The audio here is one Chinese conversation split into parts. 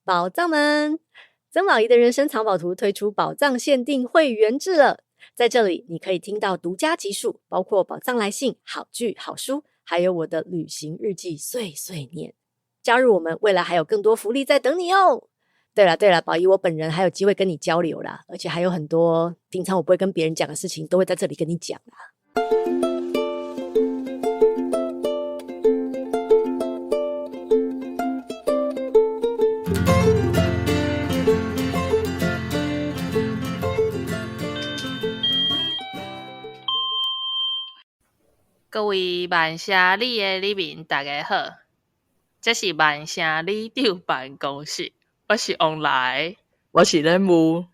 宝藏们，曾宝仪的人生藏宝图推出宝藏限定会员制了，在这里你可以听到独家集数，包括宝藏来信、好剧、好书，还有我的旅行日记碎碎念。加入我们，未来还有更多福利在等你哦。对了，宝仪我本人还有机会跟你交流啦，而且还有很多平常我不会跟别人讲的事情，都会在这里跟你讲啦。各位万城里的里民大家好，这是万城里长办公室，我是王来，我是任务。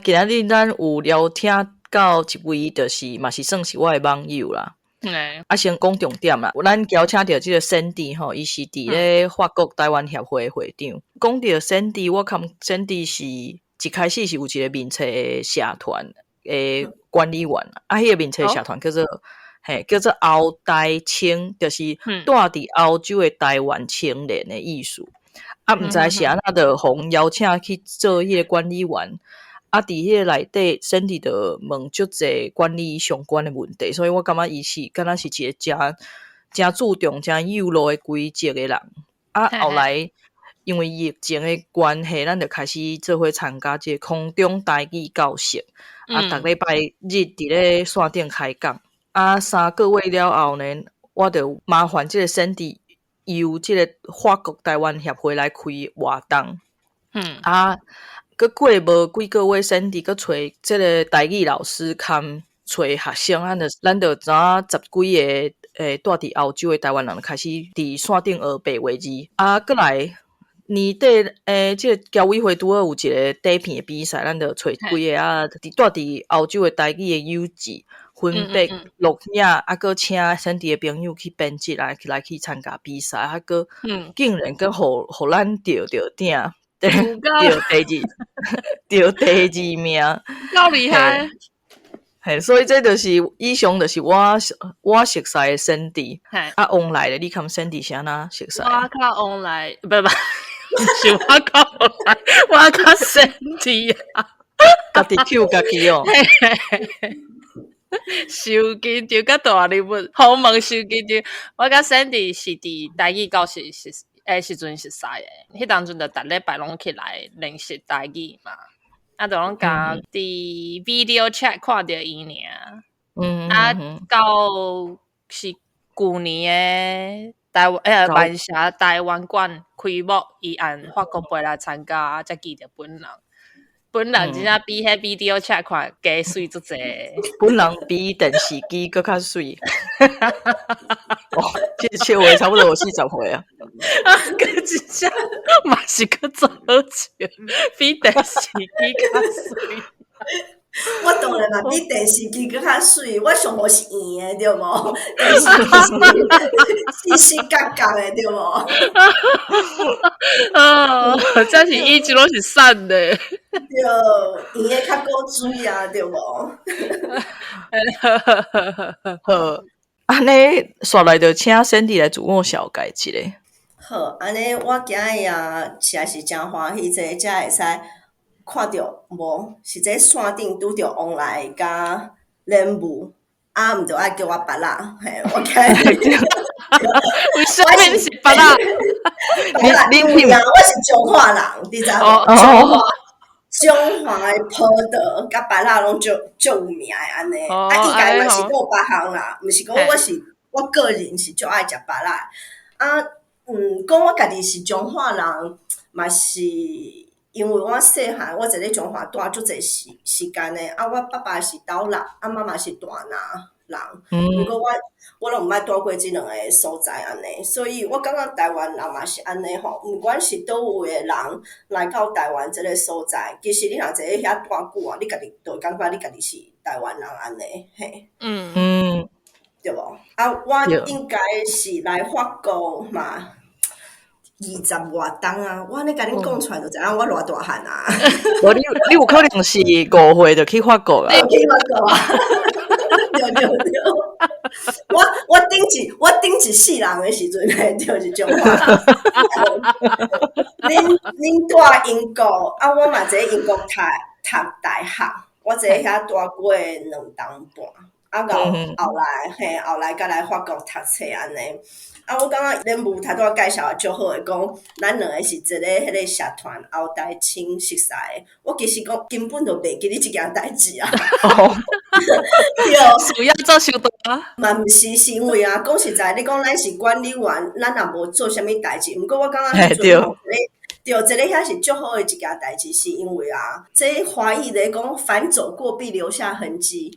今日咱有聊听到一位，就是嘛是算是我的网友啦。先讲重点啦，咱邀请到这个 Sandy 吼，伊是伫咧法国台湾协会的会长。讲到 Sandy， 我看 Sandy 是一开始是有一个名册的社团的管理员，迄个名册社团叫做欧台青，就是住伫欧洲的台湾青年的意思。毋知是安那就互邀请去做迄个管理员。伫迄个内底Sandy就问足侪管理相关的问题，所以我感觉伊是敢若是一个真注重、真有路的规则的人。后来因为疫情的关系，咱就开始做伙参加这个空中台语教室。逐礼拜日伫咧线顶开讲。3个月了后呢，我就麻烦这个Sandy由这个法国台湾协会来开活动。佮过无几个月，Sandy佮找这个台语老师兼找学生，咱就知影10几个住伫欧洲的台湾人开始伫线顶学白话字。佮来年底这个侨委会拄好有一个底片的比赛，咱就找几个住伫欧洲的台语的友志分别录影，佮请Sandy的朋友去编辑来去参加比赛，佮竟然佮互咱得顶。对第二名，够厉害！所以这就是以上就是我熟悉的Sandy。王来的你看Sandy是安那熟悉？我较王来，不，是我较王来，我较Sandy啊！家己 Q 家己哦。受紧张甲大礼物，好问受紧张。我甲Sandy是伫台语教室时阵熟悉的，迄当阵就逐礼拜拢起来练习台语嘛，就拢甲伫 video chat 看到伊尔。到是旧年的万城台湾馆开幕，伊按法国杯来参加，才记得本人。本人真正比迄 video chat 看加水足济，本人比电视机更较水。这个笑话差不多有40岁啊！真正嘛是个做好笑，比电视机较水。我当然嘛比电视机更较水，我上好是圆的对无？电视机是细细角角的对无？这是伊一拢是散的。对，圆的较够水啊，对无？好，安尼煞来就请Sandy来自我小解一下。好，安尼我今日实在是真欢喜，才会使看到无，是这线顶拄着王来甲任务，毋着爱叫我巴拉，我看。为什么是巴拉？你我是中华人，你知无？中华的葡萄甲巴拉拢足有名的安尼。应该嘛是有别项啦，毋是讲我个人是足爱食巴拉。讲我家己是中华人，嘛是。因为我细汉，我在咧中华住足侪时间诶。我爸爸是斗六，妈妈是大拿人。不过我拢毋捌住过即两个所在安尼，所以我感觉台湾人嘛是安尼吼。毋管是倒位诶人来到台湾即个所在，其实你若坐咧遐住久啊，你家己就会感觉你家己是台湾人安尼，嘿。对无？我应该是来法国嘛。20外冬啊！我安尼甲恁讲出来就知影我偌大汉啊！你有可能是5岁就去法国啦。去法国啊！对对对，我顶一世人的时阵，就是种话。恁住英国，啊，我嘛在英国读大学，我在遐住过2年半，啊，后来才来法国读册安尼。啊，我感觉恁母头拄仔介绍足好诶，讲咱两个是一个迄个社团后台亲熟识诶。我其实讲根本就袂记你即件代志啊。主要做修多啊？嘛毋是，是因为啊，讲实在，你讲咱是管理员，咱也无做啥物代志。毋过我感觉迄阵吼，对，一个遐是足好诶一件代志，是因为啊，这华语咧讲凡走过必留下痕迹。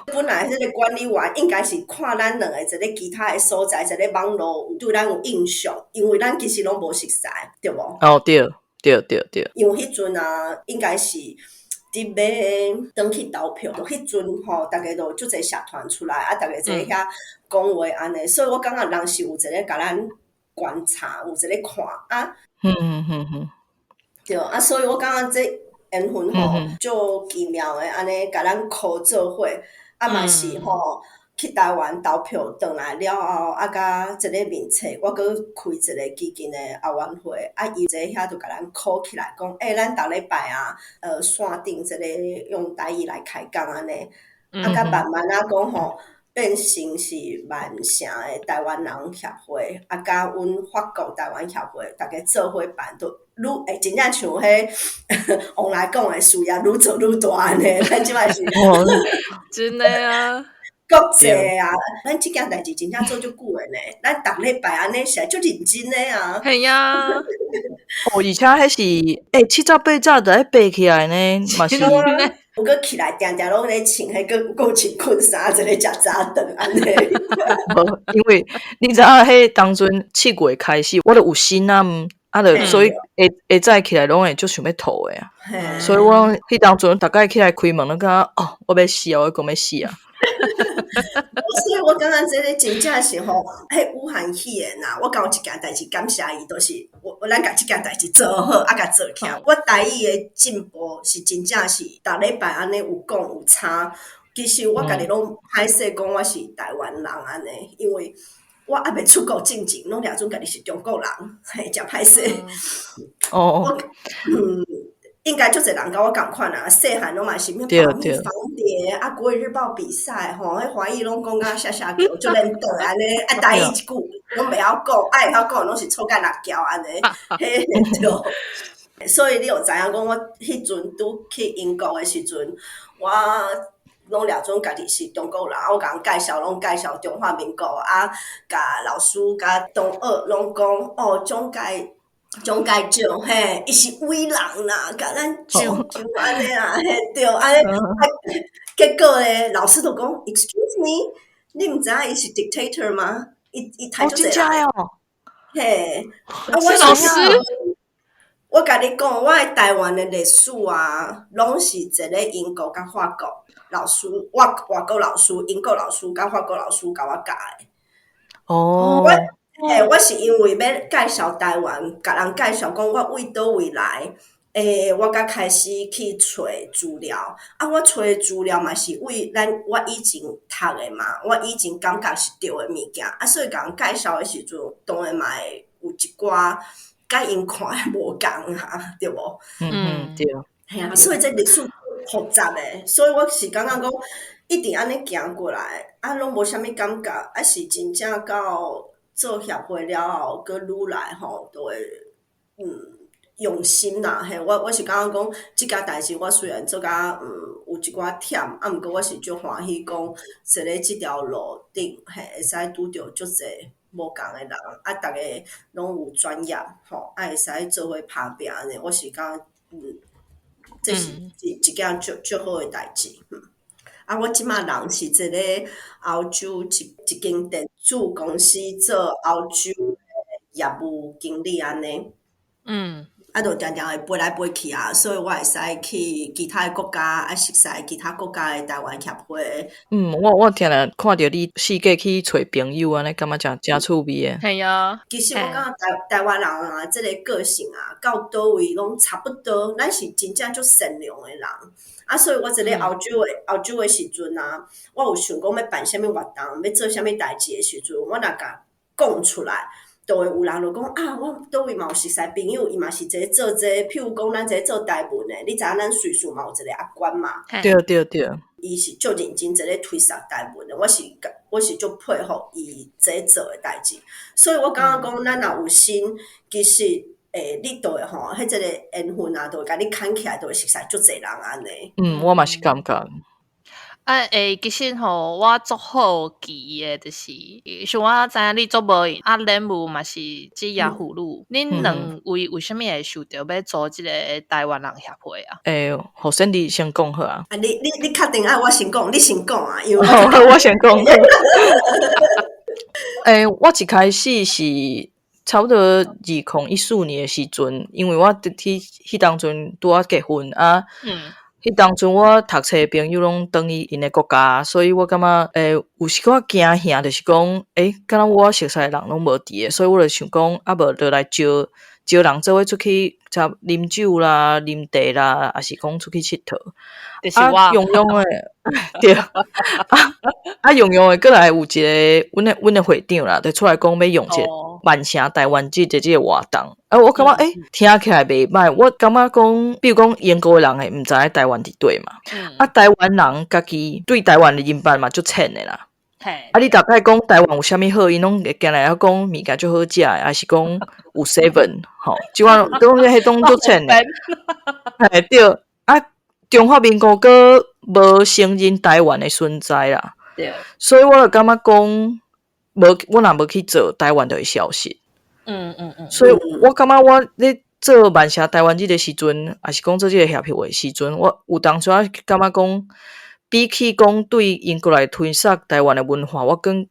本来迄个管理员应该是看咱两个一个其他诶所在，一个网络对咱有印象，因为咱其实拢无熟识，对无？哦，对。因为迄阵啊，应该是伫要登去投票，迄阵吼，大家都足侪社团出来，啊，大家在遐讲话安尼，所以我感觉人是有一个甲咱观察，有一个看啊。对啊，所以我感觉这缘分吼，就奇妙诶，安尼甲咱靠做伙，啊嘛是吼。去台湾投票回来了后，啊，甲一个面册，我搁开一个基金的后援会，啊，伊坐遐就甲咱 call 起来，讲，咱逐礼拜啊，线顶一个用台语来开讲安尼，啊，甲慢慢啊讲吼，变成是万城的台湾人协会，啊，甲阮法国台湾协会，大家做伙办，都愈真正像迄往来讲的事业愈做愈大安尼，咱即摆是真的啊。国际啊，咱即件代志真正做足久诶呢，咱逐礼拜安尼是足认真诶啊。系啊，而且迄是7早8早就爱爬起来呢，嘛是。有搁起来定定拢咧穿迄个够穿困衫，一个食早顿安尼。因为你知影迄当阵7月开始，我就有心啊，就所以下早起来拢会足想要吐诶啊。所以我迄当阵大概起来开门，都感觉我要死啊，我讲要死啊。所以我感觉这个真正是吼，迄武汉起诶呐。我讲有一件代志感谢伊，就是咱甲即件代志做好，啊甲做起来。我台语诶进步是真正是逐礼拜安尼有讲有差。其实我家己拢歹势讲我是台湾人安尼，因为我还未出国进前，拢掠准家己是中国人，嘿，真歹势。应该足侪人甲我共款啊，细汉拢嘛是咩保密防谍啊，国语日报比赛吼，迄华语拢讲甲写叫，足认得安尼，啊，台语一句拢袂晓讲，会晓讲拢是臭干辣椒安尼，嘿对。所以你有知影讲，我迄阵拄去英国诶时阵，我拢掠准家己是中国人，我甲人介绍拢介绍中华民国啊，甲老师甲同学拢讲蒋介石嘿，伊是伟人啦，甲咱救安尼啊，嘿对，安尼结果咧，老师就讲 ，Excuse me， 你毋知影伊是 dictator 吗？伊太足侪人，嘿，我老师，我甲你讲，我诶台湾诶历史啊，拢是一个英国甲法国老师，外国老师、英国老师甲法国老师甲我教诶。我是因为要介绍台湾，甲人介绍讲我为倒位来，我才开始去找资料。啊，我找资料嘛是为我以前读的嘛，我以前感觉是对的物件，啊，所以甲人介绍的时阵，当然嘛会有一寡甲因看的无共啊，对无？对。系啊，所以这历史复杂的，所以我是感觉讲一直安尼行过来，啊，拢无啥物感觉，啊，是真正到做协会了后，佮愈来吼，都会用心啦。嘿，我是感觉讲，即件代志我虽然做甲有一寡忝，啊，毋过我是足欢喜讲，坐咧即条路顶，嘿，会使拄着足侪无共诶人，啊，逐个拢有专业，吼，啊，会使做伙拍拼安尼。我是感觉，这是一件足好诶代志。啊，我即马人是一个欧洲一间电子公司做欧洲业务经理安尼。就常常会飞来飞去啊，所以我会使去其他的国家啊，熟悉其他国家的台湾协会。我听了看到你世界去找朋友安尼，感觉真趣味诶。系啊，其实我感觉台湾人啊，这个个性啊，到倒位拢差不多，咱是真正足善良的人。啊，所以我一个澳洲的时阵啊，我有想讲要办啥物活动，要做啥物代志的时阵，我若甲讲出来。就会有人就讲啊，我倒位嘛有熟悉朋友，伊嘛是一个做这个，譬如讲咱这个做台文的，你知影咱随时嘛有一个阿关嘛？对，伊是足认真一个推广台文的，我是足佩服伊这做的代志，所以我感觉讲咱若有心，其实你就会吼，迄个缘分啊，就会甲你牵起来，就会熟悉足侪人安尼。我嘛是感觉。其实吼，我足好奇的，就是像我知影你做无闲，任务嘛是职业妇女，恁两位为什么会想到要做这个台湾人协会啊？互Cindy先讲好啊。你确定啊？我先讲，你先讲啊，因为我先讲。我一开始是差不多2014年的时阵，因为我迄当阵拄啊结婚啊。迄当阵我读册的朋友拢转去因的国家，所以我感觉有时我惊吓，就是讲敢若我熟悉的人拢无伫诶，所以我就想讲无就来招人做伙出去，啉酒啦、啉茶啦，还是讲出去佚佗。就是我用诶，对用诶，过来有一个阮的会长啦，就出来讲要用一个万城台湾这个活动。我感觉听起来袂歹。我感觉讲，比如讲英国的人毋知影台湾伫对嘛，台湾人家己对台湾的认识嘛足浅的啦。你大概讲台湾有啥物好，因拢会行来讲物件足好食的，还是讲有 7吼，即款拢迄种足浅的。对中华民国阁无承认台湾的存在啦，对，所以我就感觉讲，我若无去做台湾就会消失。所以我感觉我咧做万城台湾这个时阵，还是讲做这个协会的时阵，我有当初感觉讲，比起讲对英国来推广台湾的文化，我更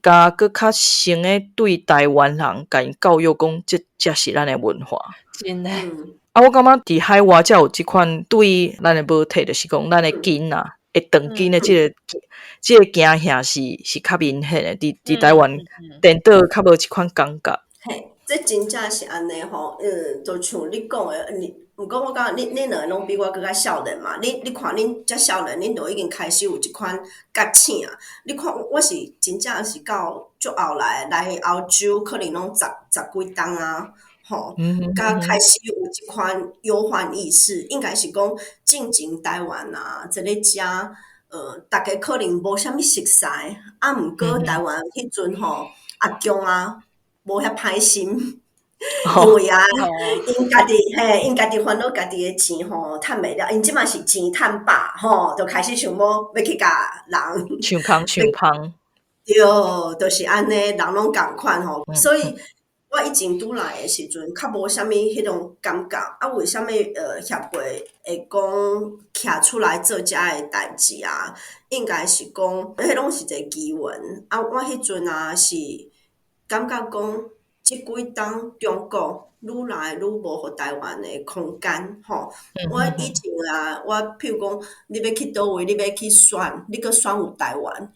加搁较深的对台湾人甲因教育讲，这才是咱的文化。真的。我感觉伫海外才有即款对咱的母体，就是讲咱的根啊，会长根的这个惊吓是较明显的。伫台湾颠倒较无即款感觉。嘿，这真正是安尼吼，就像你讲的，毋过我感觉恁两个拢比我更较少年嘛。你看恁遮少年，恁就已经开始有即款觉醒啊。你看我是真正是到足后来澳洲，可能拢十几冬啊。甲开始有一款忧患意识，应该是讲进前台湾啊，这个遮大家可能无啥物熟悉，毋过台湾迄阵阿强啊，无遐歹心，因为啊，因家己烦恼家己的钱趁袂了，因即马是钱趁饱就开始想要去甲人抢芳，对，就是安尼，人拢共款所以。我以前拄来的时阵，较无啥物迄种感觉，为啥物协会会讲徛出来做遮个代志啊？应该是讲，迄拢是一个机缘。我迄阵啊是感觉讲，即几冬中国愈来愈无互台湾的空间我以前啊，我譬如讲，你要去倒位，你要去选，你搁选有台湾，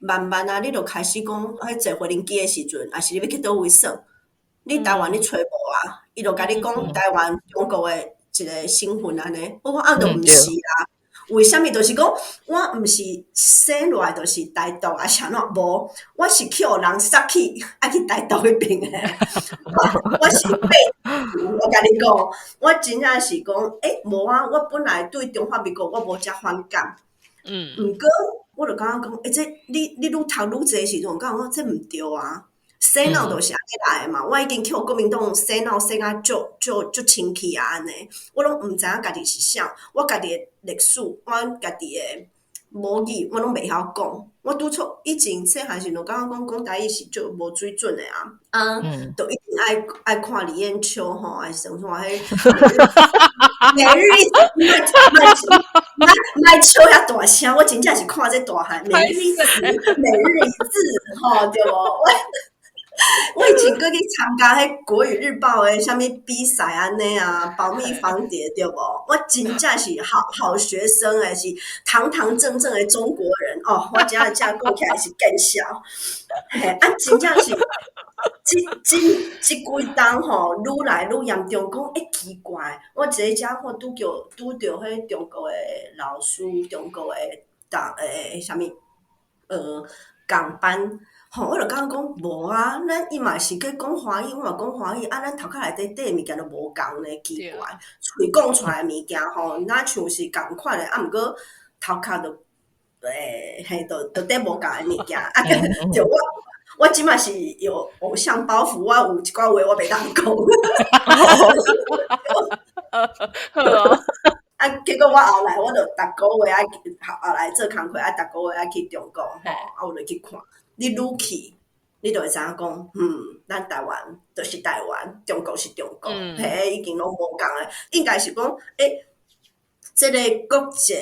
慢慢啊，你就开始讲，坐回轮机的时阵，还是你要去倒位耍？你台湾你找无啊？伊就甲你讲台湾中国的一个身份安尼，我讲就毋是啦。为虾米？就是讲我毋是生落来就是台独啊，啥喏无？我是去互人杀去爱去台独迄边诶。我是我甲你讲，我真正是讲，无啊！我本来对中华民国我无遮反感。毋过我就感觉讲，这你愈读愈济时阵，我感觉这毋对啊。洗脑就是安尼来的嘛，我已经去国民党洗脑洗啊足清气啊安尼，我拢毋知影家己是啥，我家己的历史，我家己的母语，我拢袂晓讲。我拄出以前细汉时就感觉讲台语是足无水准的啊，就一定爱看李艳秋还是什么迄每日一字，卖笑遐大声，我真正是看这大汉每日一字对无？我以前佫去参加迄国语日报的啥物比赛安尼啊，保密防谍对无？我真正是好学生诶，是堂堂正正的中国人哦。我真正讲起来是更笑，嘿，真正是即几冬吼，愈来愈严重。讲奇怪，我一个家伙拄着迄中国诶老师，中国诶啥物港班。吼，我就感觉讲无啊，咱伊嘛是去讲华语，我嘛讲华语，咱头壳内底底物件都无共呢，奇怪，喙讲出来物件吼，哪像是共款的，毋过头壳都都底无共的物件，就我即马是有偶像包袱，我有一寡话我袂当讲。结果我后来我就逐个月后来做工课，逐个月去中国吼，我就去看。你愈去，你就会知影讲，咱台湾就是台湾，中国是中国，已经拢无共诶。应该是讲，这个国际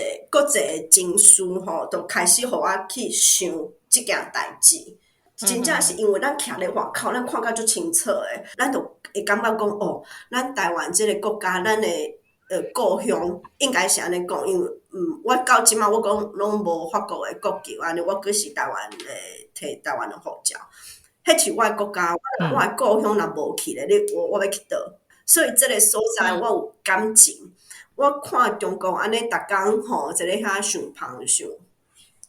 诶情绪吼，就开始互我去想即件代志。真正是因为咱徛咧外口，咱看甲足清楚诶，咱就会感觉讲，咱台湾即个国家，咱诶故乡应该是安尼讲，因为我到即马我讲拢无法国诶国籍，安尼我佫是台湾诶，摕台湾诶护照，迄是我诶国家，我诶故乡若无去咧，我要去倒？所以即个所在我有感情。我看中国安尼逐工吼，一个遐想芳想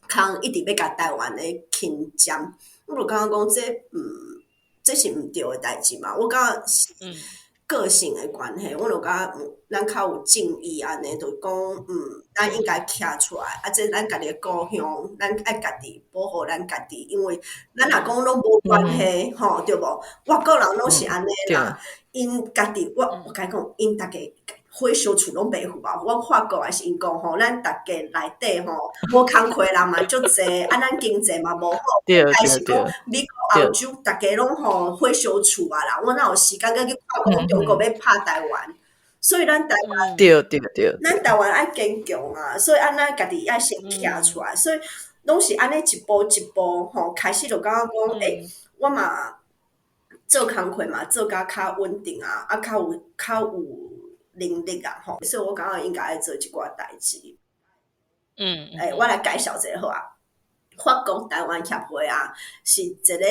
空，一直要甲台湾诶侵占，我就感觉讲这是毋对诶代志嘛。我感觉是个性诶关系，我就感觉咱较有正义安尼，就讲咱应该徛出来，这咱家己诶故乡，咱爱家己保护咱家己，因为咱若讲拢无关系吼，对无？外国人拢是安尼啦，因家己我甲你讲，因逐个火烧厝拢袂赴啊！我法国也是因讲吼，咱逐家内底吼无工课人嘛足济，咱经济嘛无好，但是讲美国、欧洲逐家拢吼火烧厝啊啦！我哪有时间去看讲中国要拍台湾？所以咱台湾对，咱台湾爱坚强啊！所以咱家己爱先徛出来，所以拢是安尼一步一步吼，开始就感觉讲，我嘛做工课嘛做甲较稳定啊，较有能力啊吼，所以我感觉应该爱做一寡代志。我来介绍一下好啊。法国台湾协会啊，是一个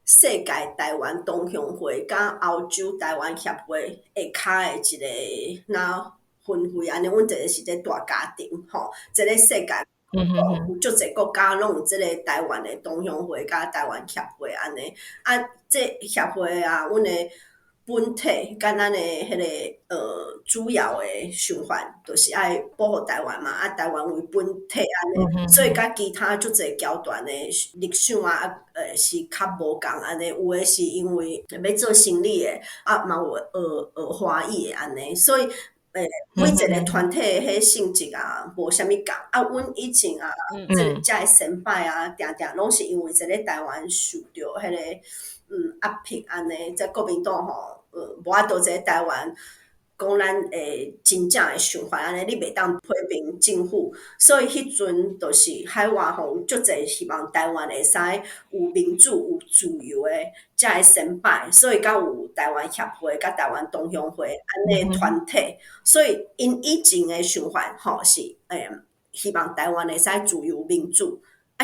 世界台湾同乡会甲欧洲台湾协会下骹的一个那分会安尼，阮一个是一个大家庭吼，一个世界有足侪国家拢有即个台湾的同乡会甲台湾协会安尼。这协会啊，阮的本体甲咱的迄个主要的想法，就是爱保护台湾嘛，台湾为本体安尼，所以甲其他足侪桥段的立想啊，是较无共安尼，有的是因为要做生理的，嘛有学华语的安尼，所以每一个团体的迄性质啊，无啥物共。阮以前啊，遮个先辈啊，定定拢是因为一个台湾受着迄个压迫安尼，在国民党吼，无法度一个台湾讲咱真正的想法安尼，你袂当批评政府，所以迄阵就是海外吼有足侪希望台湾会使有民主、有自由的遮个先辈，所以才有台湾协会、甲台湾同乡会安尼团体，所以因以前的想法吼是希望台湾会使自由民主。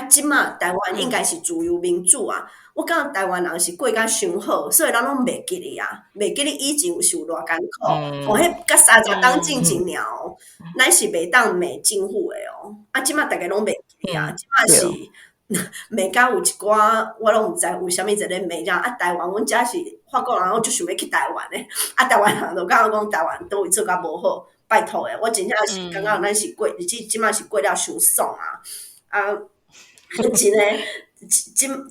即马台湾应该是自由民主啊！我感觉台湾人是过甲伤好，所以咱拢袂记哩啊，袂记哩以前有受偌艰苦，迄甲30当进1年咱是袂当骂政府的哦。即马大家拢袂记哩啊，即马是骂甲有一寡我拢毋知为虾米一个骂人台湾，阮遮是法国人，我就想要去台湾的，台湾人就感觉讲台湾都位做甲无好，拜托诶，我真正是感觉咱是过日子，即马是过了伤爽啊！真诶，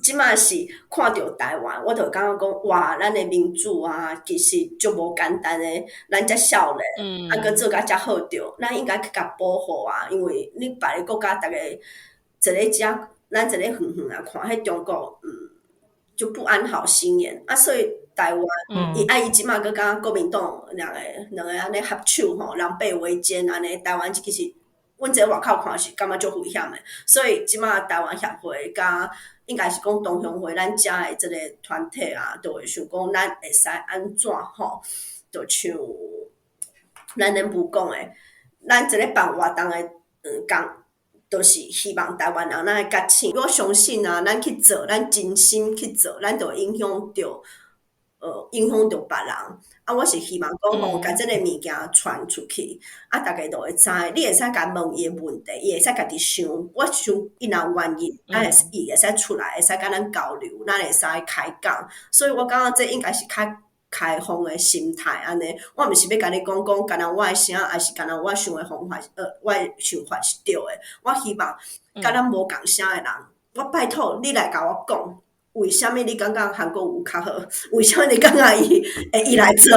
即马是看着台湾，我就感觉讲哇，咱诶民主啊，其实足无简单诶，咱遮少年，佮做甲遮好着，咱应该去甲保护啊，因为你别个国家逐个一个遮，咱一个远远啊看，迄中国就不安好心眼所以台湾伊即马佮甲国民党两个安尼合手吼，狼狈为奸安尼，台湾其实。阮伫外口看是感觉足危险诶，所以即马台湾协会甲应该是讲同乡会咱遮的即个团体啊，就会想讲咱会使安怎吼，就像咱恁母讲诶，咱即个办活动诶讲。就是希望台湾人咱会觉醒，我相信啊，咱去做，咱真心去做，咱就会影响到别人。啊，我是希望讲，吼，甲即个物件传出去，啊，大家都会知。你会使甲问伊诶问题，伊会使家己想。我想伊若愿意，伊会使出来，会使甲咱交流，咱会使开讲。所以我感觉这应该是较开放的心态安尼，我毋是要甲你讲，干那我的声，还是干那我想的方法，我的想法是对的。我希望甲咱无共声的人，我拜托你来甲我讲，为什么你感觉韩国有较好？为什么你感觉伊来做？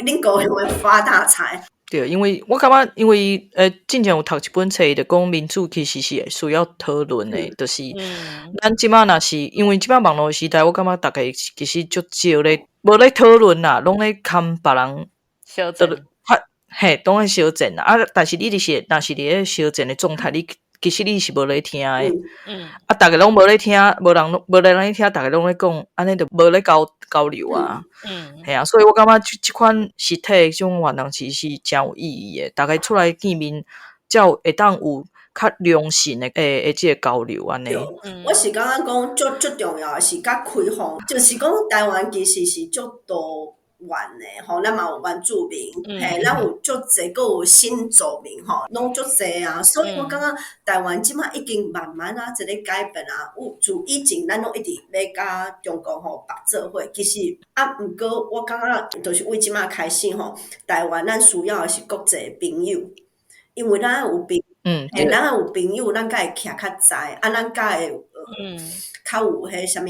恁高雄会发大财？对，因为我感觉，因为之前有读一本册，就讲民主其实是需要讨论的，就是咱即马若是因为即马网络时代，我感觉大家其实足少咧，无咧讨论啦，拢咧看别人小镇，拢咧小镇啊。但是你就是若是伫咧小镇的状态，你其实你是无咧听的。啊，大家拢无咧听，无人咧听，大家拢咧讲，安尼就无咧交流啊。系啊，所以我感觉即款实体这种活动其实是真有意义的，大家出来见面，才会当有较良性的即个交流安尼。我是感觉讲最重要的是较开放，就是讲台湾其实是足多元的吼，咱嘛有原住民，嘿，咱有足侪，阁有新住民吼，拢足侪啊。所以我感觉台湾即马已经慢慢啊，一个改变啊。自以前咱拢一直要甲中国吼合作伙，其实啊，毋过我感觉就是为即马开始吼，台湾咱需要的是国际朋友，因为咱有朋友，咱有朋友，咱才会徛较知，啊，咱才会较有迄啥物。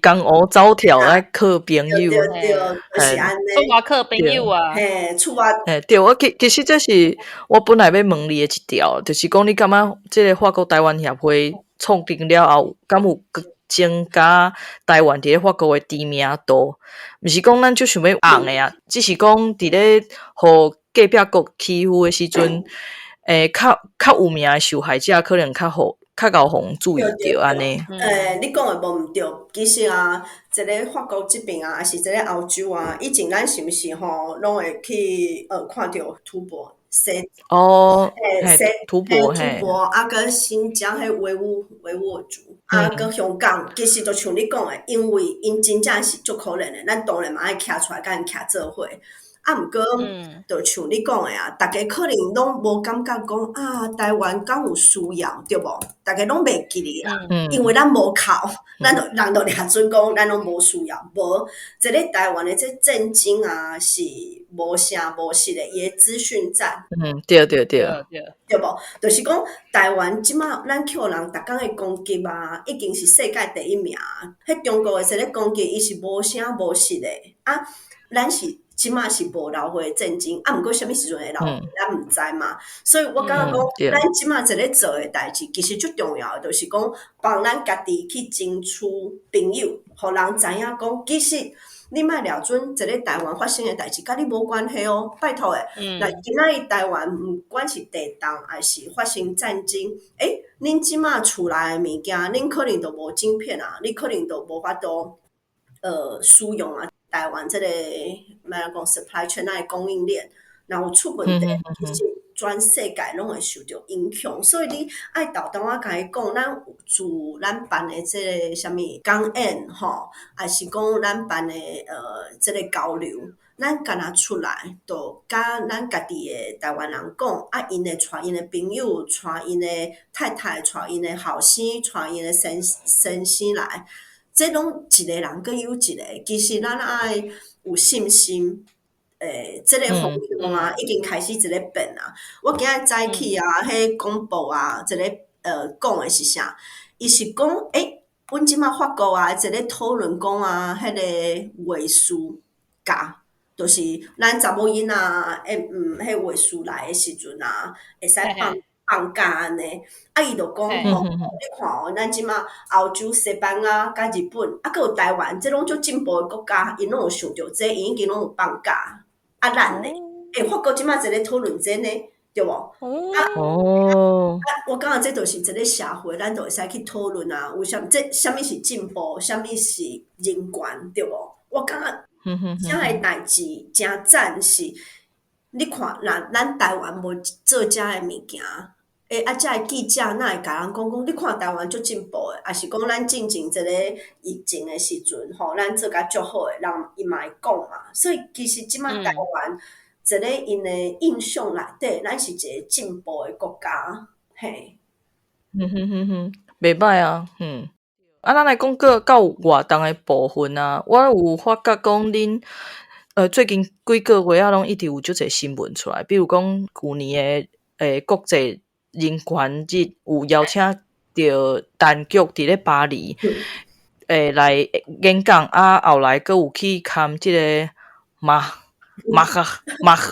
江湖走跳来靠朋友，对，就是安尼。出外靠朋友啊，嘿，出外。对，我其实这是我本来要问你的一条，就是讲你感觉这个法国台湾协会创定了后，敢有增加台湾伫咧法国的知名度？毋是讲咱就想要红的啊，只是讲伫咧互隔壁国欺负的时阵，较有名的受害者可能较甲互注意到安尼。你讲的无毋对，其实啊，一个法国这边啊，还是一个欧洲啊，以前咱是毋是吼，拢会去看到土博西土博啊，跟新疆迄维吾尔族啊，跟香港，其实就像你讲的，因为因真正是足可怜的，咱当然嘛爱徛出来甲因徛做伙。啊，毋过，就像你讲的啊，大家可能拢无感觉讲啊，台湾敢有需要，对无？大家拢袂记哩啦，因为咱无靠，人就掠准讲咱拢无需要，无一个台湾的这政经啊，是无声无息的，伊的资讯站。对，对无？就是讲台湾即马咱扣人逐工的攻击啊，已经是世界第一名。迄中国的这个攻击，伊是无声无息的啊，咱是。即马是无流血震惊，啊，毋过啥物时阵会流，咱毋知嘛。所以我感觉讲，咱即马一个做诶代志，其实最重要诶，就是讲帮咱家己去争取朋友，互人知影讲，其实你莫了准一个台湾发生诶代志，甲你无关系哦，拜托诶。那今仔日台湾毋管是地震还是发生战争，恁即马厝内诶物件，恁可能都无晶片啊，你可能都无法度使用啊。台湾这个讲 supply chain 的供应链，然后出问题，其实全世界拢会受到影响。所以你爱豆豆啊，甲伊讲，咱自咱办的这个啥物讲演吼，还是讲咱办的这个交流，咱干那出来，就甲咱家己的台湾人讲，啊，因会带因的朋友，带因的太太，带因的后生，带因的先生来。这拢一个人跟有一个，其实咱爱有信心。这个方向啊，已经开始一个变啊。我今日早起啊，迄广播啊，一个讲的是啥？伊是讲，阮即马法国啊，一个讨论讲啊，迄个月事假，就是咱查某囡仔，迄月事来的时阵啊，会使放假安尼，啊，伊就讲吼，你看哦，咱即马欧洲、西班牙、甲日本，啊，佮有台湾，这拢足进步的国家，因拢有想到这，因已经拢有放假。啊，咱呢？法国即马一个讨论这呢，对无？我感觉这就是一个社会，咱就会使去讨论啊，有啥物是进步，啥物是人权，对无？我感觉这个代志真赞是，你看，若咱台湾无做这个物件，这个记者哪会甲人讲，你看台湾足进步诶，也是讲咱进前一个疫情诶时阵，咱做甲足好诶，人伊嘛会讲嘛。所以其实即摆台湾一个因诶印象内底，咱是一个进步诶国家，嘿。袂歹啊，咱来讲个到活动诶部分啊，我有发觉讲恁最近几个月啊，拢一直有足侪新闻出来，比如讲去年诶国际人权日有邀请到陈菊伫咧巴黎来演讲，后来阁有去看即个马克龙，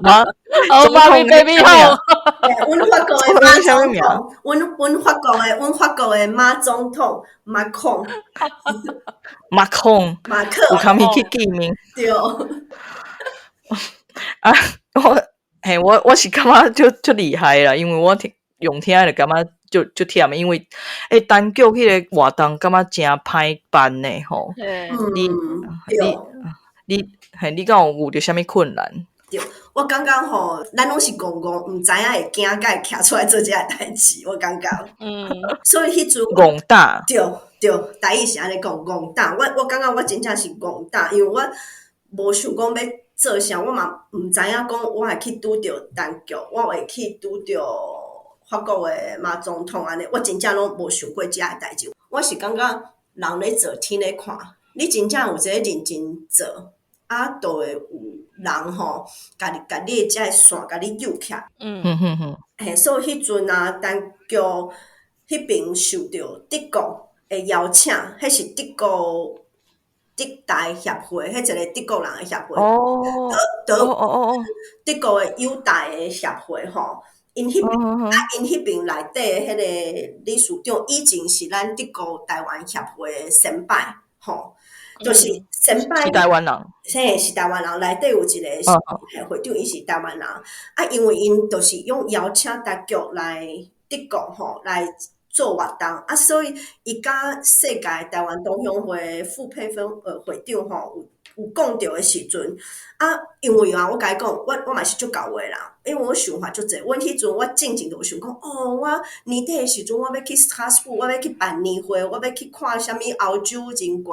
妈咪 baby 好，阮法国的马总统，阮法国的马总统马克，有看伊去见面，对。我是感觉就厉害啦，因为我用听就感觉就忝，因为陈菊迄个活动感觉真歹办呢吼。你敢有遇到啥物困难？对，我感觉吼，咱拢是戆戆，毋知影会惊，甲会徛出来做这个代志。我感觉，所以迄阵戆胆，对，台语是安尼讲戆胆。我感觉我真正是戆胆，因为我无想讲要做啥，我嘛毋知影讲我会去拄着陈菊，我会去拄着法国的马总统安尼，我真正拢无想过这个代志。我是感觉人咧做，天咧看，你真正有一个认真做。就会有人吼，甲你的这个线甲你揪起来。所以迄阵啊，陈菊迄边受到德国的邀请，迄是德台协会，迄一个德国人的协会。德国的犹太的协会吼，因迄边内底迄个理事长以前是咱德国台湾协会的先辈吼。就是先摆是台湾人，是台湾人，内底有一个会长，伊是台湾人。因为因就是用邀请陈菊来德国吼来做活动，所以伊甲世界台湾同乡会傅佩芬会长吼有讲着的时阵，因为我甲伊讲，我嘛是足够的啦，因为我想法足济。阮迄阵我进前就想讲，我年底的时阵我要去斯塔斯堡，我要去办年会，我要去看啥物欧洲人权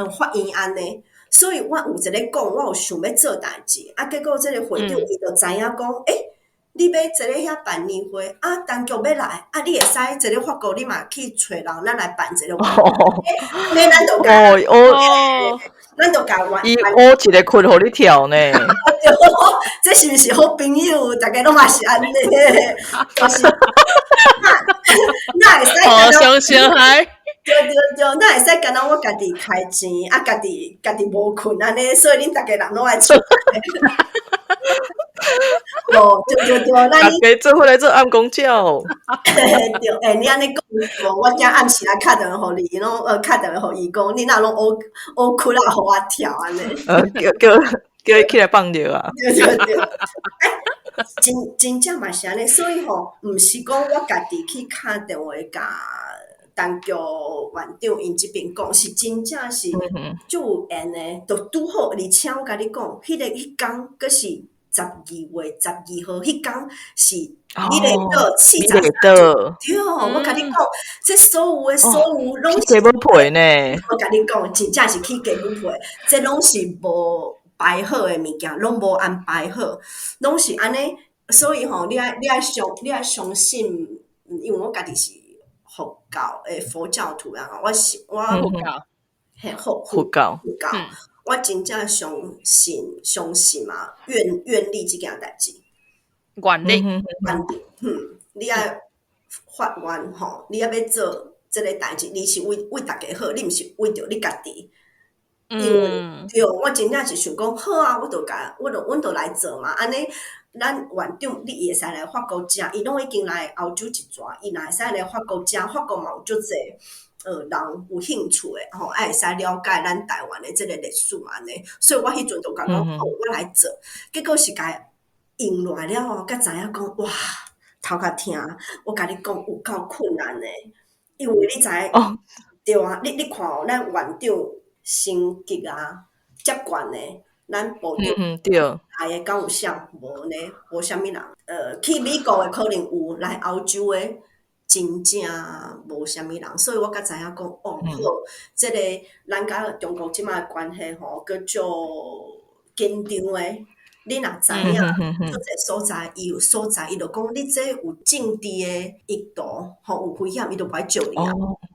法院安尼。所以我有一个讲，我有想要做代志，结果这个会长伊就知影讲，你要坐咧遐办年会，陈菊要来，你会使坐咧法国，你嘛去找人，咱来办一个活动。咱就咱就甲伊乌一个群互你跳呢。这是毋是好朋友？大家拢嘛是安尼，就是那会使相相嗨。对，那会使干那我家己开钱，家己无困安尼，所以恁大家人拢爱出来。对，大家做伙来做暗公教。对，你安尼讲，我今暗时来敲电话互你，拢敲电话互伊讲，你若拢乌困啊，互我跳安尼。叫伊起来放尿啊！对，真正嘛是安尼，所以吼，毋是讲我家己去敲电话甲陈菊院长因即边讲，是真正是就有缘诶，就拄好，而且我甲你讲，迄天佫是12月12号，迄天是你来到43对，我甲你讲，这所有拢是鸡母皮呢。我甲你讲，真正是去鸡母皮，这拢是无摆好诶物件，拢无安排好，拢是安尼。所以吼，你爱相信，因为我家己是佛教诶佛教徒啊，我佛教，我真正相信嘛，愿力即件代志，愿力，你爱发愿吼，你要做即个代志，你是为大家好，你毋是为着你家己。因为对，我真正是想讲好啊，阮就来做嘛，安尼咱院长你会使来法国食，伊拢已经来欧洲一逝，伊若会使来法国食，法国嘛有足济人有兴趣的吼，会使了解咱台湾的这个历史安尼，所以我迄阵就讲我来做，结果是甲用落来了后，才知影讲哇，头壳疼，我甲你讲有够困难的，因为你知对啊，你看哦，咱院长升级啊，接管的，咱部长对，来的敢有啥？无呢，无啥物人。去美国的可能有，来欧洲的真正无啥物人。所以我才知影讲，好，这个咱甲中国即摆的关系吼，佫足紧张的。你若知影，即个所在伊有所在，伊就讲你这有政治的意图，吼有危险，伊就不爱招你啊。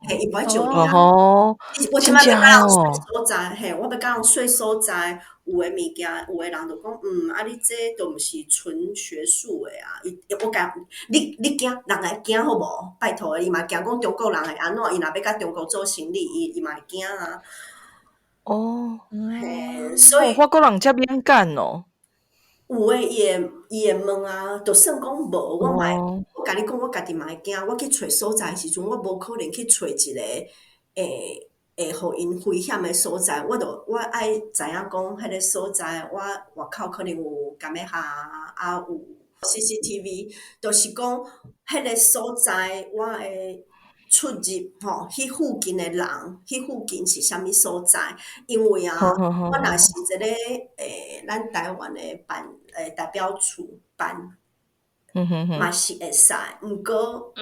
嘿，伊不爱招你啊。我即摆要甲人说所在，嘿，我要甲人说所在。有诶物件，有诶人就讲，啊，你这都毋是纯学术诶啊！我讲你惊，人会惊好无？拜托伊嘛惊讲中国人会安怎？伊若要甲中国做生意，伊嘛会惊啊！嘿，所以法国人遮敏感哦。有诶，伊会问啊，就算讲无，我甲你讲，我家己嘛会惊。我去找所在诶时阵，我无可能去找一个会互因危险诶所在，我爱知影讲，迄个所在我外口可能有监视啊，有 CCTV， 就是讲迄个所在我会出入吼，迄附近诶人，迄附近是啥物所在？因为啊，我若是一个咱台湾诶代表处办，嘛是会使，毋过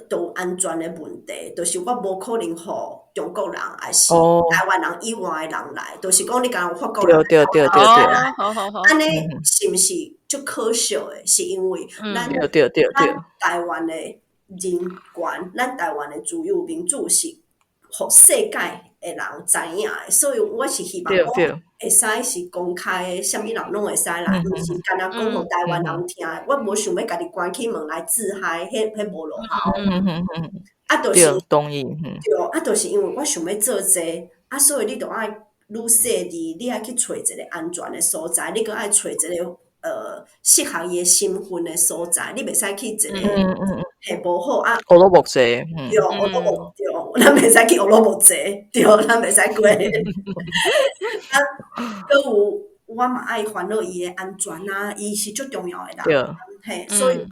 都有安全的问题，就是我无可能互中国人还是台湾人以外的人来，就是讲你敢有法国人对，安尼是毋是足可笑的？是因为咱台湾的人权，咱台湾的自由民主是互世界的人知影的，所以我是希望讲会使是公开的，啥物人拢会使来，毋是干那讲互台湾人听的。我无想要家己关起门来自嗨，迄无路效。啊，就是同意。对，啊，就是因为我想要做这，啊，所以你就爱愈细致，你爱去找一个安全的所在，你搁爱找一个适合伊的身份的所在，你袂使去一个系无好啊。乌鲁木齐，对，乌鲁木对，咱袂使去乌鲁木齐，对，咱袂使过。啊，搁有我嘛爱烦恼伊的安全啊，伊是足重要的人，嘿，所以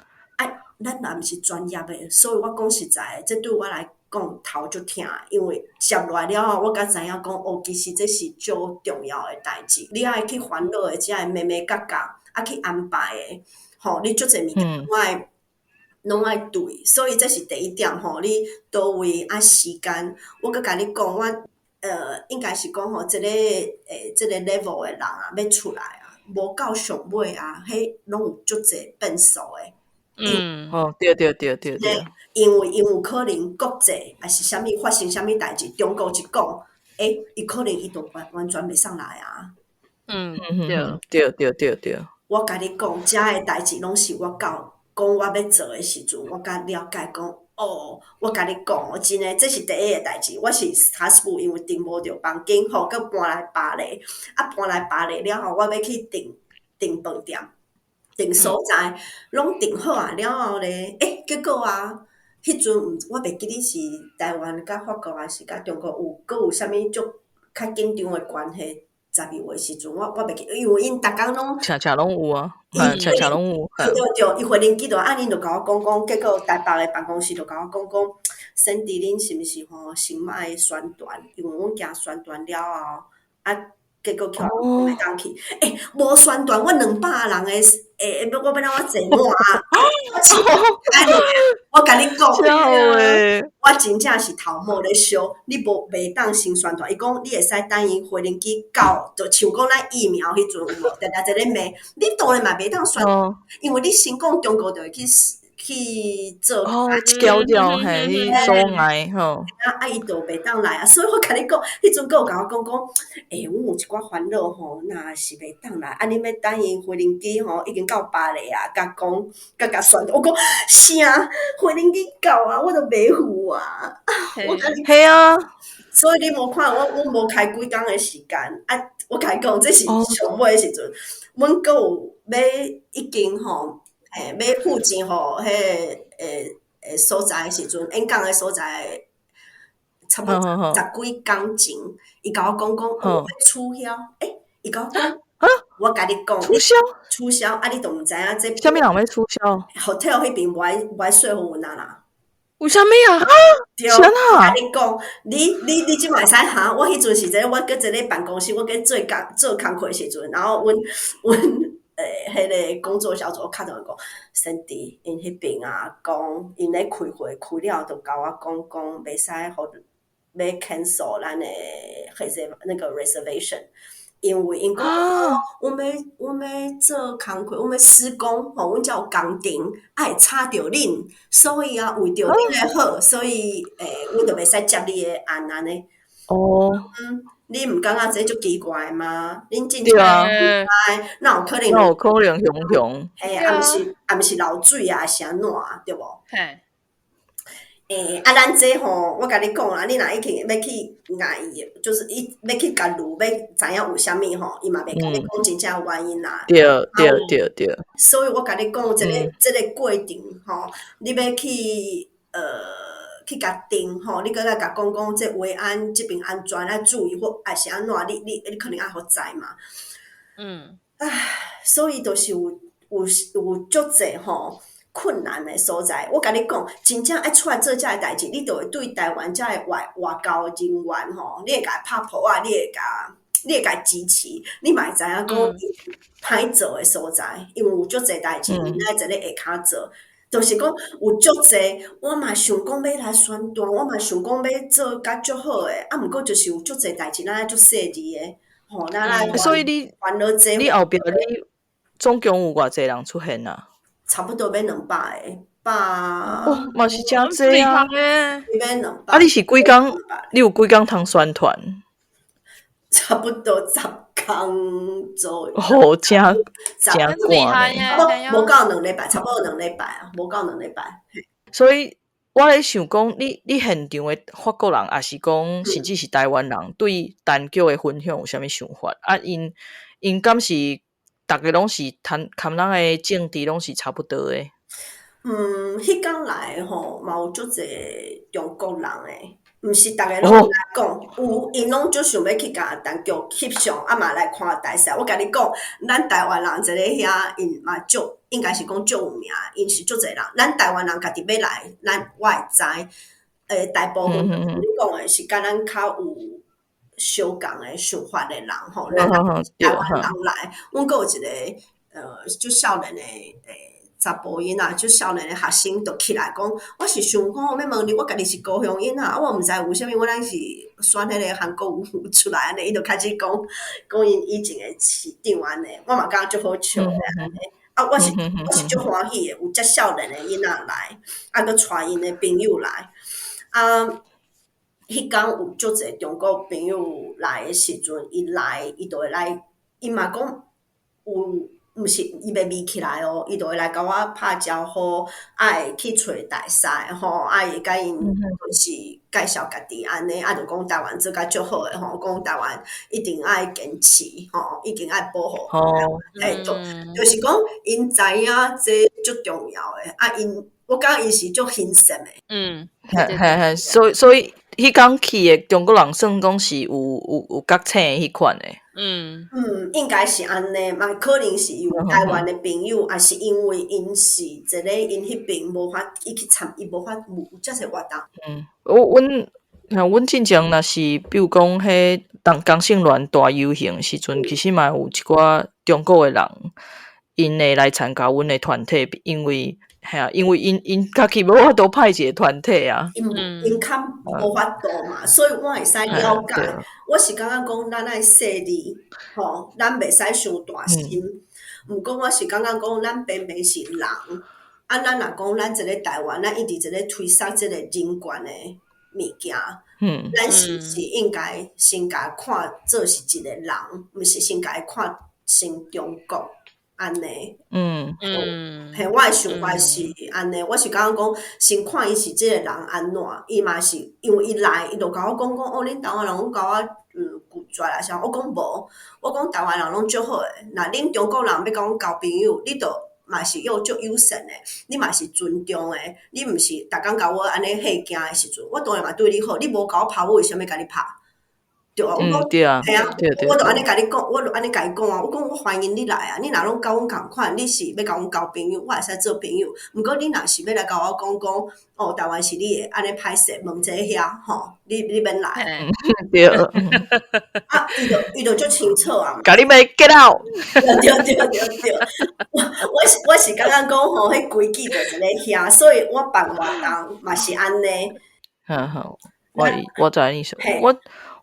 咱嘛毋是专业的，所以我讲实在，这对我来讲头足疼，因为接落来了后，我才知影讲，其实这是足重要的代志。你爱去烦恼的，只爱眉眉角角，啊去安排的，吼，你足侪物件拢爱对，所以这是第一点吼。你倒位啊时间，我搁甲你讲，我应该是讲吼，这个level 的人啊，要出来啊，无到上尾啊，迄拢有足侪变数的。对。因为有可能国际还是啥物发生啥物代志，中国一讲，伊可能伊就完全袂上来啊。对。我甲你讲，遮个代志拢是我讲我要做的时阵，我甲了解讲，我甲你讲，真诶，这是第一个代志。我是斯塔斯堡，因为订无着房间，吼，佮搬来巴黎，搬来巴黎了后，我要去订饭店。订所在拢订好啊，了后咧，结果啊，迄阵我袂记得是台湾甲法国还是甲中国有啥物足较紧张的关系。12月时阵，我袂记，因为因逐工拢恰拢有啊，恰拢有。对，伊回零机就因就甲我讲，结果台北的办公室就甲我讲，Sandy 恁是毋是吼先莫宣传，因为阮惊宣传了后结果叫我袂当去，无宣传，我200人的，我要让我坐满啊！我甲你讲，我真正是头毛咧烧，你袂当先宣传。伊讲你会使等伊回零机到，就像讲咱疫苗迄阵有无，定定在咧骂，你当然嘛袂当宣传，因为你先讲中国就会去做交掉嘿，去阻碍吼。伊就袂当来啊，所以我甲你讲，迄阵佫有甲我讲，阮有一寡烦恼吼，若是袂当来，你要等伊回零机吼，已经到巴黎啊，甲宣传，我讲啥回零机到啊，我都袂赴啊，嘿啊，所以你无看我无开几工的时间我甲你讲，这是上尾的时阵，阮佫有要已经吼。要付钱吼，所在的时阵，演讲的所在差不多10几工前，伊甲我讲我要取消，伊甲我讲，我甲你讲，取消，啊，你都毋知影这。啥物人要取消 ？hotel 迄边无爱说服阮啦。有啥物啊？对，我甲你讲，你即摆使哈？我迄阵是我搁一个办公室，我搁做工课时阵，然后阮迄个工作小组敲电话讲，Cindy 因迄边啊，讲因咧开会开了，就甲我讲袂使互要 cancel 咱的那个 reservation。因为因讲阮要做工课，阮要施工，吼，阮才有工程，会吵着恁，所以啊，为着恁的好，所以阮就袂使接你的案安尼。你毋感觉这足奇怪吗？恁真正哪有可能？哪有可能雄？毋是漏水啊，是安怎对无？咱这吼，我甲你讲啦，你若已经要去爱伊，就是伊要去甲路，要知影有啥物吼，伊嘛袂甲你讲真正原因啦。对。所以我甲你讲，这个过程吼，你要去去甲定吼，你搁来甲讲这维安这边安全要注意或还是安怎，你可能爱好知嘛。所以就是有足侪吼。困难的所在，我甲你讲，真正爱出来做遮个代志，你就会对台湾遮个外交人员吼，你会甲拍破啊，你会甲支持，你嘛会知影讲歹做的所在，因为有足侪代志，咱一个下骹做，就是讲有足侪，我嘛想讲要来宣传，我嘛想讲要做甲足好诶，毋过就是有足侪代志，咱爱足细致诶，吼，咱来所以你后壁你总共有偌侪人出现啊？差不多要200个，100。嘛是真济啊！要200。啊，你是几工？你有几工通宣传？差不多10工左右。真厉害呀！无到2礼拜，差不多2礼拜啊，无到2礼拜。所以我咧想讲，你现场的法国人，也是讲，甚至是台湾人，对单脚的分享有啥物想法？啊，因敢是？大家拢是看咱的政治拢是差不多的。迄天来吼，嘛有足侪中国人诶，毋是大家拢来讲，有因拢就想要去甲单脚翕相，啊嘛来看大赛。我甲你讲，咱台湾人一个遐，因嘛应该是讲足有名，因是足侪人。咱台湾人家己要来，我会知，大部分你讲诶是甲咱较有。相共诶想法诶人吼，咱台湾人来，阮阁有一个就少年诶查甫囡仔，就少年诶学生，就起来讲，我是想讲，要问你，我家己是高雄囡仔，我毋知为虾米，我咱是选迄个韩国舞出来安尼，伊就开始讲因以前诶市长安尼，我嘛感觉足好笑诶安尼。我是足欢喜诶，有遮少年诶囡仔来，阁带因诶朋友来，迄天有足侪中国朋友来诶时阵，伊就会来，伊嘛讲有，毋是伊袂咪起来哦，伊就会来甲我拍招呼，会去找大赛吼，会甲因就是介绍家己安尼，就讲台湾做甲足好诶吼，讲台湾一定爱坚持吼，一定爱保护。就是讲因知影这足重要诶，我感觉伊是足欣赏诶。所以。迄天去的中国人算讲是有国青的迄款的。应该是安尼，嘛可能是有台湾的朋友，也是因为因是一个因迄边无法伊去参，伊无法有遮些活动。阮进前若是比如讲迄同性恋大游行时阵，其实嘛有一寡中国的人，因会来参加阮的团体，因为因家己无法度派一个团体啊，因较无法度嘛，所以我会使了解。我是感觉讲咱爱细腻，吼，咱袂使伤大心。毋过我是感觉讲咱偏偏是人，咱若讲咱一个台湾，咱一直一个推销即个人权的物件，咱是应该先甲看做是一个人，毋是先甲看成中国。安尼，我诶想法是安尼，我是感觉讲，先看伊是即个人安怎，伊嘛是因为伊来，伊就甲我讲，恁台湾人拢甲我拒绝啦，啥？我讲无，我讲台湾人拢足好诶，若恁中国人要甲阮交朋友，你就嘛是又足友善的，你嘛是尊重的，你毋是逐工甲我安尼吓惊的时阵，我当然嘛对你好，你无甲我拍，我为虾米甲你拍？对啊，我讲，对啊，我就安尼甲你讲，我就安尼甲你讲啊，我讲我欢迎你来啊，你若拢甲阮共款，你是要甲阮交朋友，我会使做朋友。毋过你若是要来甲我讲，哦，台湾是你的，安尼歹势，问者遐吼，你免来。对。啊，伊就足清楚啊。甲你要 get out。对。我是感觉讲吼，迄规矩就一个遐，所以我办活动嘛是安尼。好，我知你说，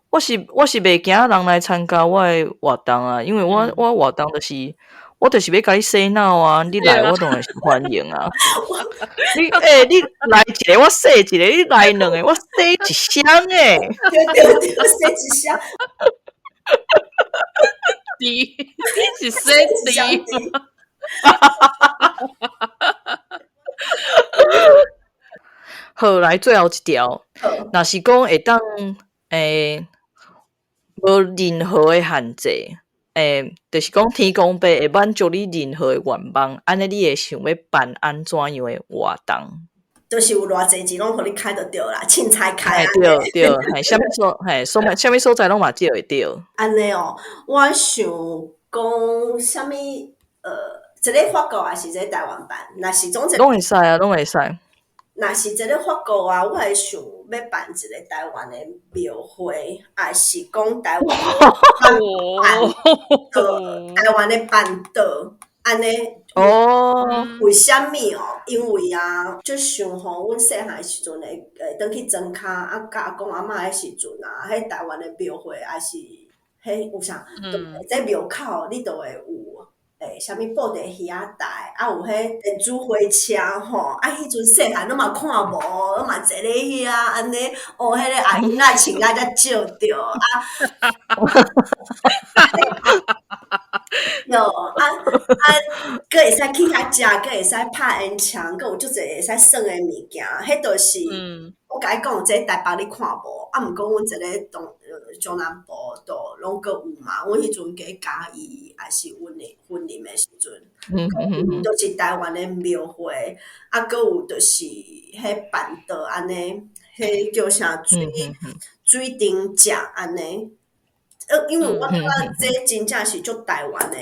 我是袂惊人来参加我的活动啊，因为我活动我就是要甲你洗脑啊，你来我当然是欢迎啊。你来一个我洗一个，你来两个我洗一箱诶。对，洗一箱。你是洗滴。好，来最后一条，若是讲会当无任何的限制，就是讲天公伯会满足你任何的愿望，安尼你会想要办安怎样的活动？就是有偌济钱拢互你开得着啦，凊彩开啊！对，啥物所在拢嘛借会着。安尼哦，我想讲啥物一个法国还是一个台湾版？若是总拢会使啊，拢会使。若是一个法国啊，我会想要办一个台湾的庙会，还是讲台湾台湾的办道，安尼。为虾米哦？因为啊，就想吼，阮细汉时阵会转去庄脚啊，甲阿公阿嬷的时阵啊，迄台湾的庙会还是迄有啥？在庙口你都会有。啥物布袋戏仔台，啊有迄电子火车吼，啊迄阵细汉拢嘛看无，拢嘛坐咧遐安尼，哦，迄个阿姨仔穿甲才照着啊，哟佫会使去遐食，佫会使拍烟枪，佫有足侪会使耍的物件，迄著是我甲你讲，这台北你看无，啊，毋过阮一个中南部都拢佫有嘛。阮迄阵伫嘉义，还是云林的时阵，就是台湾的庙会，啊，佫有就是迄办道安尼，迄叫啥水灯节安尼。因为我感觉这真正是足台湾的，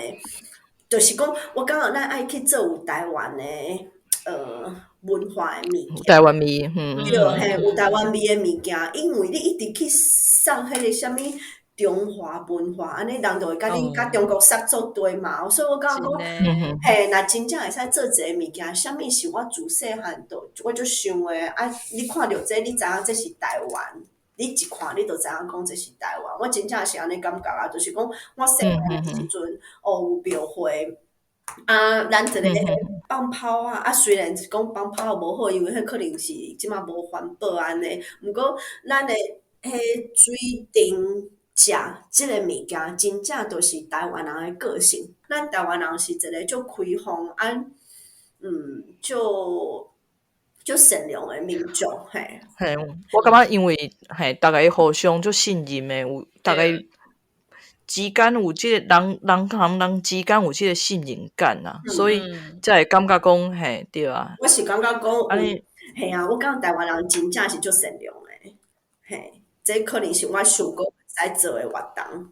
就是讲我感觉咱爱去做有台湾的文化的物件，台湾味，对，嘿，有台湾味的物件，因为你一直去送迄个啥物中华文化，安尼人就会甲你甲中国煞做对嘛，所以我感觉讲，嘿，若真正会使做一个物件，啥物是我自细汉就我就想的，啊，你看到这，你知影这是台湾。你一看，你就知影讲这是台湾。我真正是安尼感觉啊，就是讲我细汉的时阵，有庙会啊，咱一个放炮啊，啊虽然讲放炮无好，因为迄可能是即马无环保安尼。毋过咱的迄水灯节即个物件，真正就是台湾人的个性。咱台湾人是一个足开放就善良的民众，嘿，我感觉因为大家互相就信任的，有大家之间有这个人之间有这个信任感啊，所以才会感觉讲，对啊。我是感觉讲，嘿啊，我感觉台湾人真正是足善良的，嘿，这可能是我想过会使做的活动。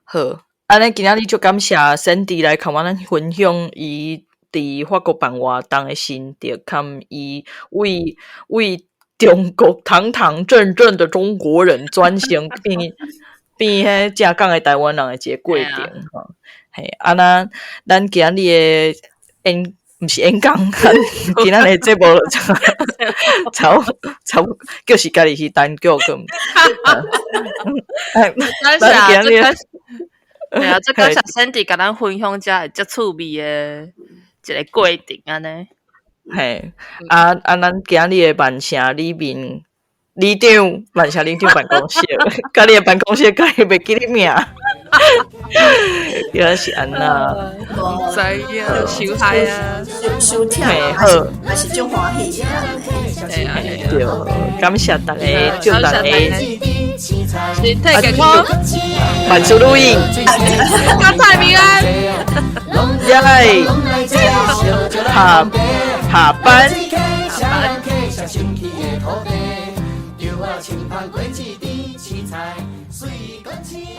好，安尼今仔日就感谢 Sandy 来跟我们分享伊。伫法国办活动的心得，看伊为中国堂堂正正的中国人转型变迄正港的台湾人的一个过程吼。嘿，咱今日的毋是演讲，今仔日节目超就是家己是单脚咁。咱今日对啊，这个小 Sandy 甲咱分享遮会足趣味的。一个过程安尼，嘿，咱今日的万城里面里长，万城里长办公室，家己的办公室家己袂记你名，原来是安那，知影，受害啊，受忝还是足欢喜的，对，感谢大家，祝大家身体健康，万事如意，家财平安。才会下班。清芳过一池，青菜水滚起。